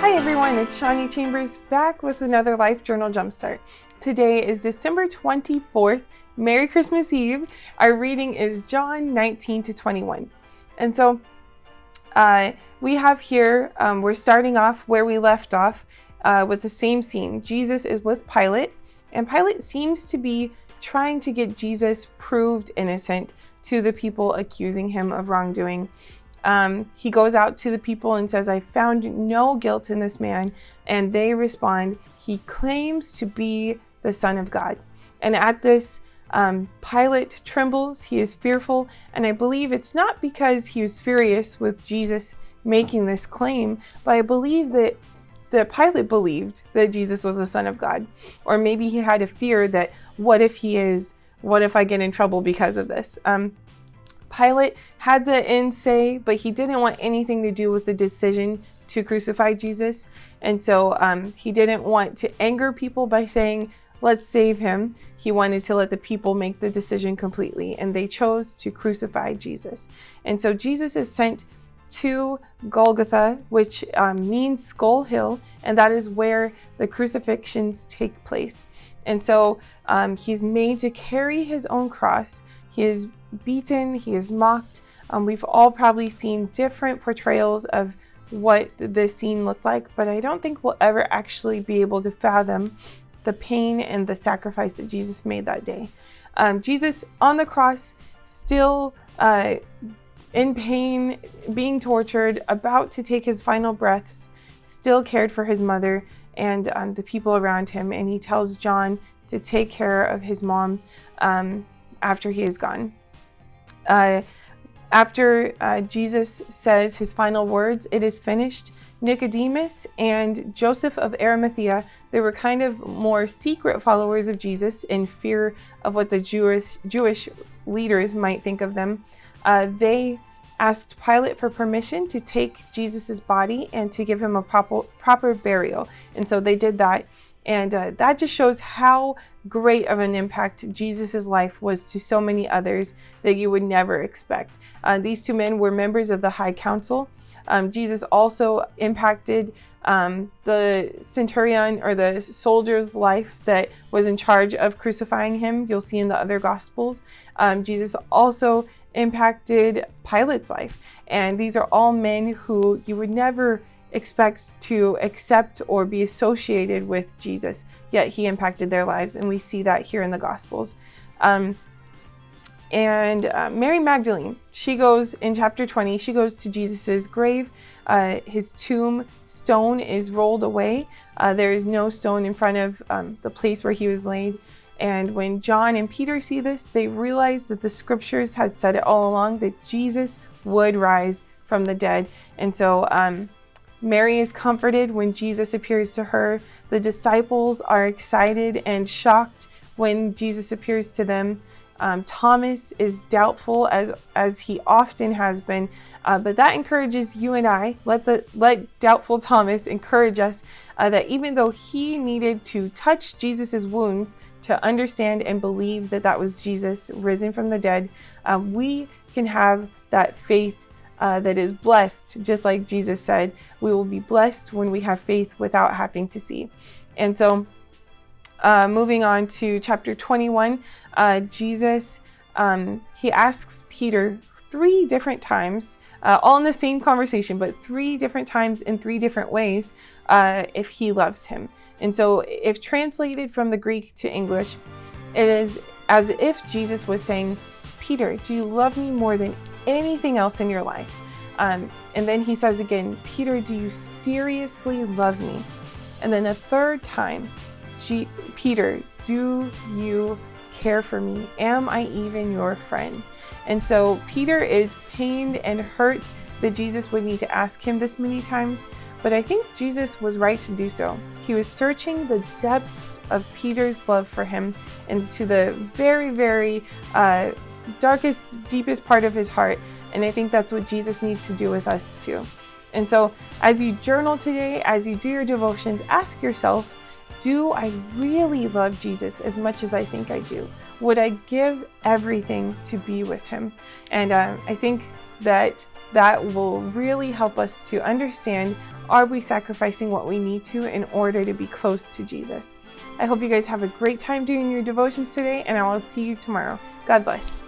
Hi everyone, it's Shawnee Chambers back with another Life Journal Jumpstart. Today is December 24th, Merry Christmas Eve. Our reading is John 19 to 21. And so we have here, we're starting off where we left off with the same scene. Jesus is with Pilate, and Pilate seems to be trying to get Jesus proved innocent to the people accusing him of wrongdoing. He goes out to the people and says, I found no guilt in this man. And they respond, he claims to be the Son of God. And at this, Pilate trembles, he is fearful. And I believe it's not because he was furious with Jesus making this claim, but I believe that Pilate believed that Jesus was the Son of God. Or maybe he had a fear that, what if he is? What if I get in trouble because of this? Pilate had the end say, but he didn't want anything to do with the decision to crucify Jesus. And so he didn't want to anger people by saying, let's save him. He wanted to let the people make the decision completely. And they chose to crucify Jesus. And so Jesus is sent to Golgotha, which means Skull Hill. And that is where the crucifixions take place. And so he's made to carry his own cross. He is beaten, he is mocked. We've all probably seen different portrayals of what this scene looked like, but I don't think we'll ever actually be able to fathom the pain and the sacrifice that Jesus made that day. Jesus on the cross, still in pain, being tortured, about to take his final breaths, still cared for his mother and the people around him. And he tells John to take care of his mom after he is gone. After Jesus says his final words, it is finished, Nicodemus and Joseph of Arimathea, they were kind of more secret followers of Jesus in fear of what the Jewish leaders might think of them. They asked Pilate for permission to take Jesus's body and to give him a proper burial. And so they did that. And that just shows how great of an impact Jesus's life was to so many others that you would never expect. These two men were members of the High Council. Jesus also impacted the centurion or the soldier's life that was in charge of crucifying him. You'll see in the other Gospels. Jesus also impacted Pilate's life. And these are all men who you would never expect to accept or be associated with Jesus, yet he impacted their lives, and we see that here in the Gospels. Mary Magdalene, she goes in chapter 20, she goes to Jesus's grave. His tomb stone is rolled away. There is no stone in front of the place where he was laid. And when John and Peter see this, they realize that the scriptures had said it all along, that Jesus would rise from the dead. And so Mary is comforted when Jesus appears to her. The disciples are excited and shocked when Jesus appears to them. Thomas is doubtful, as he often has been, but that encourages you and I. Let doubtful Thomas encourage us that even though he needed to touch Jesus's wounds to understand and believe that that was Jesus risen from the dead, we can have that faith that is blessed, just like Jesus said, we will be blessed when we have faith without having to see. And so moving on to chapter 21, Jesus, he asks Peter 3 different times, all in the same conversation, but 3 different times in 3 different ways, if he loves him. And so if translated from the Greek to English, it is as if Jesus was saying, Peter, do you love me more than anything else in your life? And then he says again, Peter, do you seriously love me? And then a third time, Peter, do you care for me? Am I even your friend? And so Peter is pained and hurt that Jesus would need to ask him this many times, but I think Jesus was right to do so. He was searching the depths of Peter's love for him and to the very, very darkest, deepest part of his heart. And I think that's what Jesus needs to do with us too. And so as you journal today, as you do your devotions, ask yourself, do I really love Jesus as much as I think I do? Would I give everything to be with him? And I think that will really help us to understand Are we sacrificing what we need to in order to be close to Jesus? I hope you guys have a great time doing your devotions today, and I will see you tomorrow. God bless.